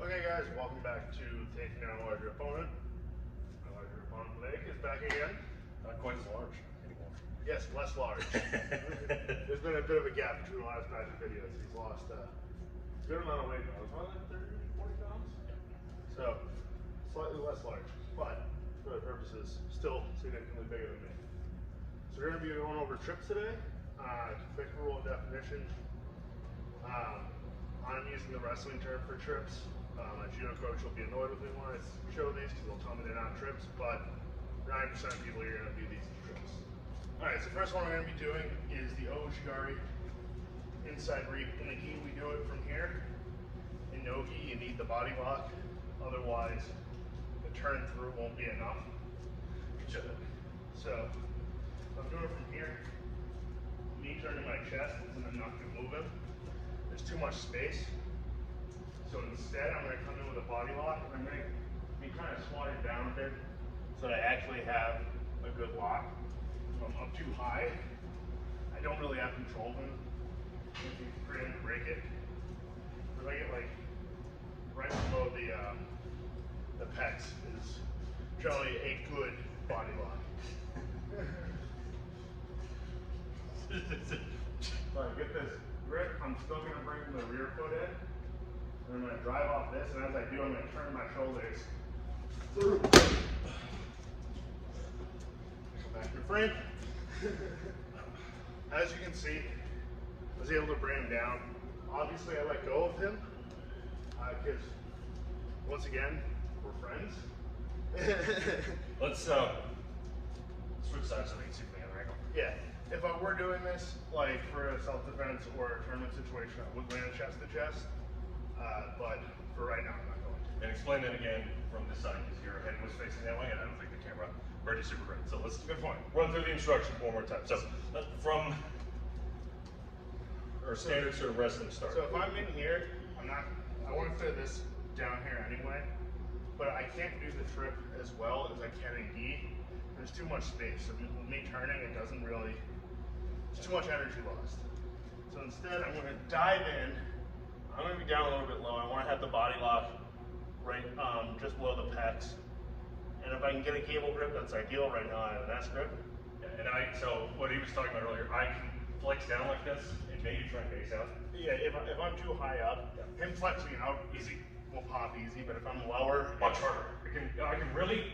Okay guys, welcome back to Taking Down a Larger Opponent. My larger opponent Blake is back again. Not quite as large anymore. Yes, less large. There's been a bit of a gap between the last batch of videos. He's lost a good amount of weight now. It's probably like 30, 40 pounds. So, slightly less large, but for the purposes, still significantly bigger than me. So we're going to be going over trips today. Quick rule of definition. I'm using the wrestling term for trips. My judo coach will be annoyed with me when I show these because they'll tell me they're not trips, but 90% of people are going to do these trips. Alright, so first one we're going to be doing is the Oshigari inside reap. In the gi, we do it from here. In no gi, you need the body lock, otherwise the turn through won't be enough. So, I'm doing it from here. Me turning my chest isn't enough to move him. There's too much space. So instead, I'm going to come in with a body lock, and I'm going to be kind of squatted down a bit so that I actually have a good lock. If I'm up too high, I don't really have control of him. If you for him to break it, if I get like right below the pecs is generally a good body lock. So I get this grip, I'm still going to bring the rear foot in. And I'm going to drive off this, and as I do, I'm going to turn my shoulders through. Come back to frame. As you can see, I was able to bring him down. Obviously, I let go of him because, once again, we're friends. Let's switch sides so we can see from the other angle. Yeah. If I were doing this, like for a self-defense or a tournament situation, I would land chest to chest. But for right now, I'm not going to. And explain that again from this side because your head was facing that way, and I don't think the camera heard you super great. So let's Good point. run through the instructions one more time. So from our standard sort of wrestling start. So if I'm in here, I want to fit this down here anyway, but I can't do the trip as well as I can in gi. There's too much space. So with me turning, it doesn't really, there's too much energy lost. So instead, I'm going to dive in. I'm going to be down a little bit low. I want to have the body lock right just below the pecs. And if I can get a cable grip, that's ideal. Right now I have an S grip. Yeah, and so what he was talking about earlier, I can flex down like this and maybe try and face out. Yeah, if I'm too high up, him flexing out Easy. will pop easy, but if I'm lower, Much harder. I can really,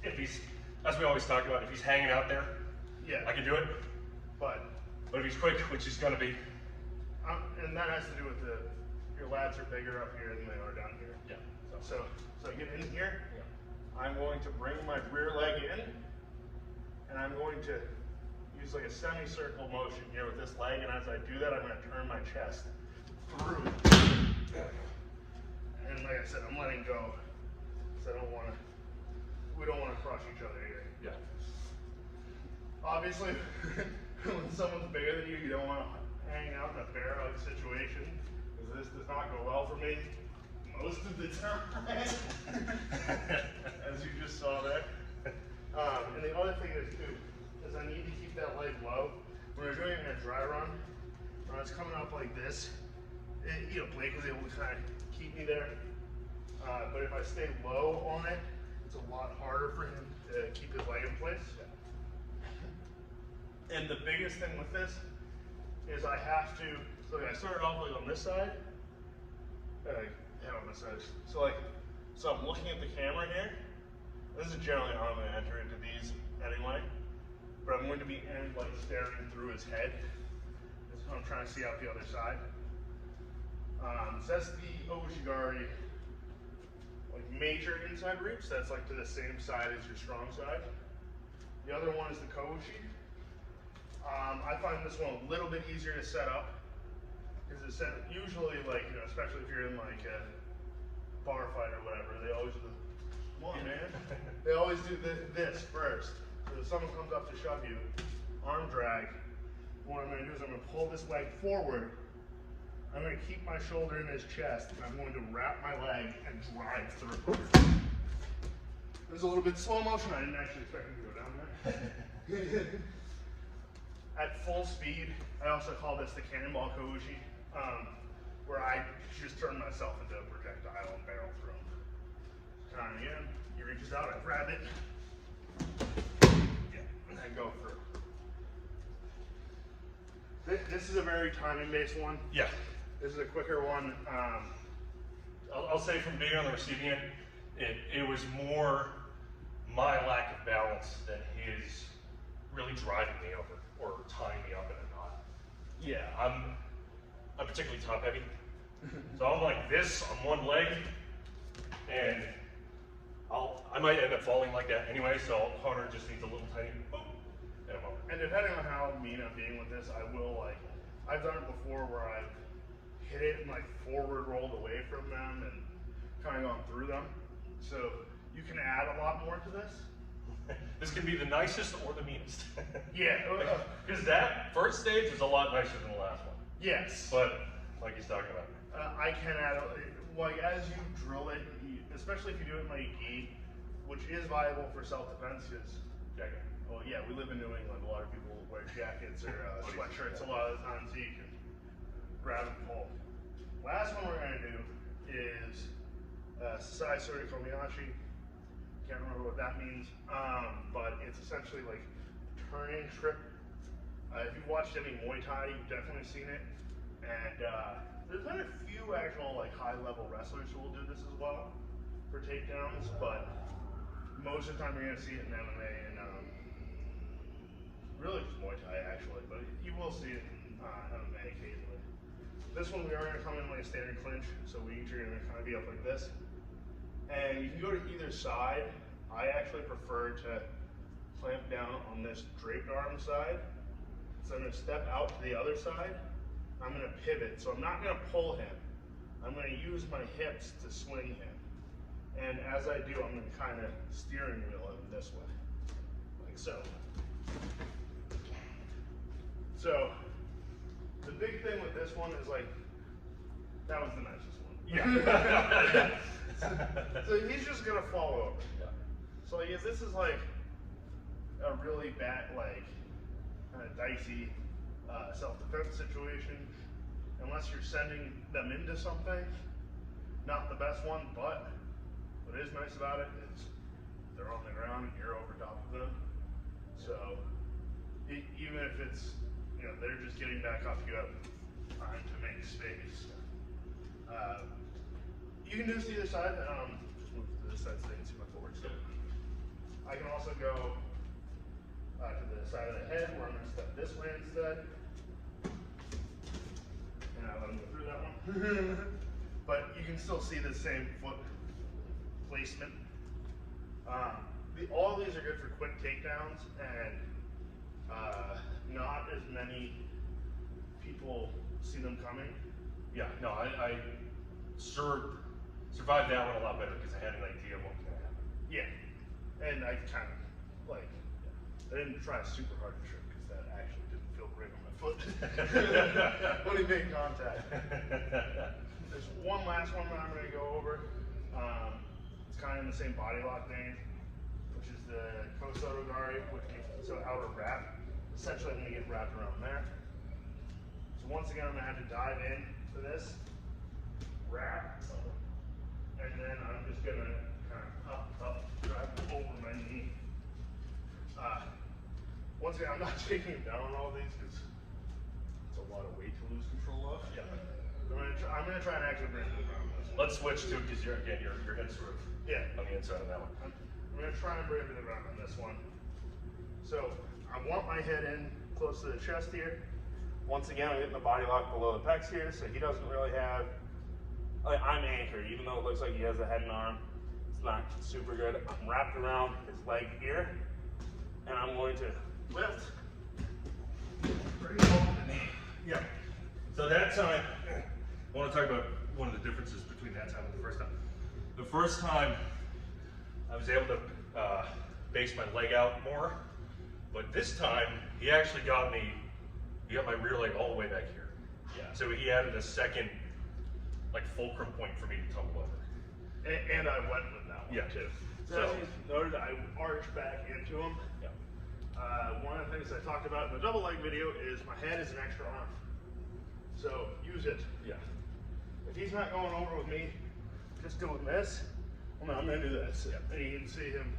if he's, as we always talk about, if he's hanging out there, yeah, I can do it. but But if he's quick, which he's going to be. and that has to do with your lats are bigger up here than they are down here. Yeah. So I get in here, Yeah. I'm going to bring my rear leg in, and I'm going to use like a semicircle motion here with this leg, and as I do that, I'm going to turn my chest through. And like I said, I'm letting go, because we don't want to crush each other here. Yeah. Obviously, when someone's bigger than you, you don't want to hang out in a bear hug situation, because this does not go well for me most of the time, as you just saw there. And the other thing is too, is I need to keep that leg low. When we're doing it in a dry run, when it's coming up like this, Blake was able to kind of keep me there. But if I stay low on it, it's a lot harder for him to keep his leg in place. And the biggest thing with this is I have to, so I started off like on this side, head on this side. So I'm looking at the camera here. This is generally how I'm going to enter into these anyway, but I'm going to be like staring through his head. That's what I'm trying to see out the other side. So that's the Oshigari, like major inside reaps. That's like to the same side as your strong side. The other one is the Kobushi. I find this one a little bit easier to set up because it's usually like, especially if you're in like a bar fight or whatever, they always do come on, man. They always do this first. So if someone comes up to shove you, arm drag, what I'm going to do is I'm going to pull this leg forward. I'm going to keep my shoulder in his chest, and I'm going to wrap my leg and drive through. It was a little bit slow motion. I didn't actually expect him to go down there. At full speed, I also call this the cannonball Kobushi. where I just turn myself into a projectile and barrel through him. Time again, he reaches out, I grab it, yeah, and then go through. This is a very timing-based one. Yeah. This is a quicker one. I'll say from being on the receiving end, it was more my lack of balance than his really driving me over or tying me up in a knot. Yeah. I'm particularly top heavy. So I'm like this on one leg, and I might end up falling like that anyway, so Hunter just needs a little tiny boom, and I'm over. And depending on how mean I'm being with this, I will I've done it before where I've hit it and forward rolled away from them and kind of gone through them. So you can add a lot more to this. This can be the nicest or the meanest. Yeah. Because that first stage was a lot nicer than the last one. Yes. But, like he's talking about. I can add, as you drill it, especially if you do it in gi, which is viable for self-defense, because, well, yeah, we live in New England. A lot of people wear jackets or sweatshirts a lot of the time, so you can grab and pull. Last one we're going to do is Sasai Sori Komiyashi. Can't remember what that means, but it's essentially like turning trip. If you've watched any Muay Thai, you've definitely seen it. And there's been a few actual high-level wrestlers who will do this as well for takedowns, but most of the time you're going to see it in MMA and really just Muay Thai actually, but you will see it in MMA occasionally. This one we are going to come in like a standard clinch, so we each are going to kind of be up like this. And you can go to either side. I actually prefer to clamp down on this draped arm side. So I'm going to step out to the other side. I'm going to pivot, so I'm not going to pull him. I'm going to use my hips to swing him. And as I do, I'm going to kind of steering wheel him this way, like so. So the big thing with this one is that was the nicest one. Yeah. So he's just going to fall over. Yeah. So this is a really bad, kind of dicey self-defense situation. Unless you're sending them into something, not the best one, but what is nice about it is they're on the ground and you're over top of them. So even if it's, they're just getting back up, you have time to make space. You can do this to either side. Just move to this side so they can see my forward step. I can also go to the side of the head where I'm going to step this way instead. And I let him go through that one. But you can still see the same foot placement. All of these are good for quick takedowns, and not as many people see them coming. Yeah, no, I survived that one a lot better because I had an idea of what was going to happen. Yeah, and I kind of I didn't try super hard to trip because that actually didn't feel great on my foot when he made contact. There's one last one that I'm going to go over. It's kind of in the same body lock vein, which is the Kosotogari, which is the outer wrap. Essentially, I'm going to get wrapped around there. So once again, I'm going to have to dive in to this, wrap, and then I'm just going to kind of up, drive over my knee. Once again, I'm not taking him down on all these because it's a lot of weight to lose control of. Yeah. I'm gonna try and actually bring him around this one. Let's switch to because your head's sort of on the inside of that one. I'm gonna try and bring it around on this one. So I want my head in close to the chest here. Once again, I'm getting the body lock below the pecs here, so he doesn't really have. I'm anchored, even though it looks like he has a head and arm. It's not super good. I'm wrapped around his leg here, and I'm going to lift. Bring him over the knee. Yeah. So that time, I want to talk about one of the differences between that time and the first time. The first time, I was able to base my leg out more, but this time, he actually got my rear leg all the way back here. Yeah. So he added a second, fulcrum point for me to tumble over. And I went with that one too. So as you noted, I arched back into him. Yeah. One of the things I talked about in the double leg video is my head is an extra arm. So use it. Yeah. if he's not going over with me, just doing this, well, no, I'm gonna do this. Yeah. And you can see him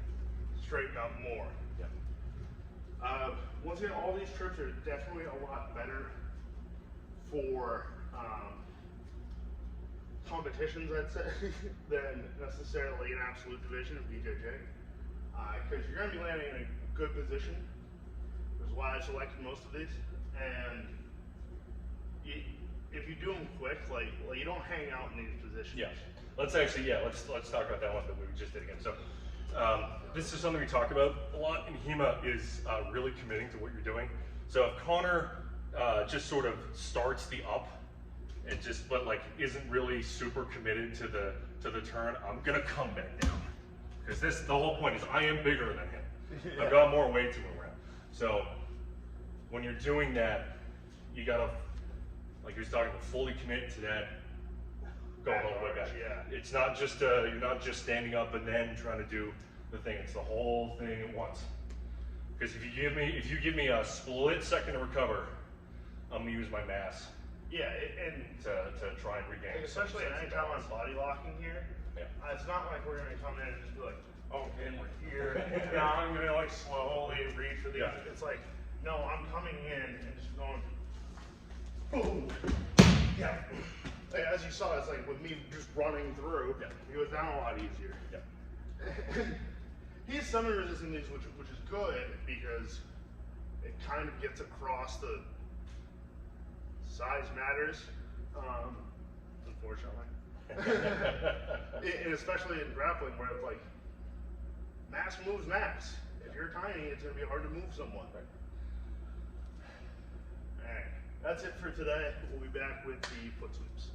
straighten up more. Yeah. Once again, all these trips are definitely a lot better for competitions, I'd say, than necessarily an absolute division of BJJ. Because you're going to be landing in a good position, which is why I selected most of these. And if you do them quick, like you don't hang out in these positions. Yeah. Let's talk about that one that we just did again. So this is something we talk about a lot in HEMA, is really committing to what you're doing. So if Connor just sort of starts the up and but like isn't really super committed to the turn, I'm gonna come back down. Because the whole point is I am bigger than him. Yeah. I've got more weight to move around. So when you're doing that, you gotta, like he was talking about, fully commit to that. Go all the way back. Yeah. It's not just you're not just standing up and then trying to do the thing. It's the whole thing at once. Because if you give me a split second to recover, I'm gonna use my mass. Yeah, and to try and regain. Especially anytime I'm body locking here. Yeah. It's not like we're gonna come in and just be like, okay, we're here. Now I'm gonna like slowly reach for the. Yeah. It's like, no, I'm coming in and just going. Boom. Yeah. Like, as you saw, it's like with me just running through. Yeah. It goes down a lot easier. Yeah. He's semi-resistant these, which is good because it kind of gets across the size matters, unfortunately. And especially in grappling, where it's like mass moves mass. If you're tiny, it's going to be hard to move someone. All right, that's it for today. We'll be back with the foot sweeps.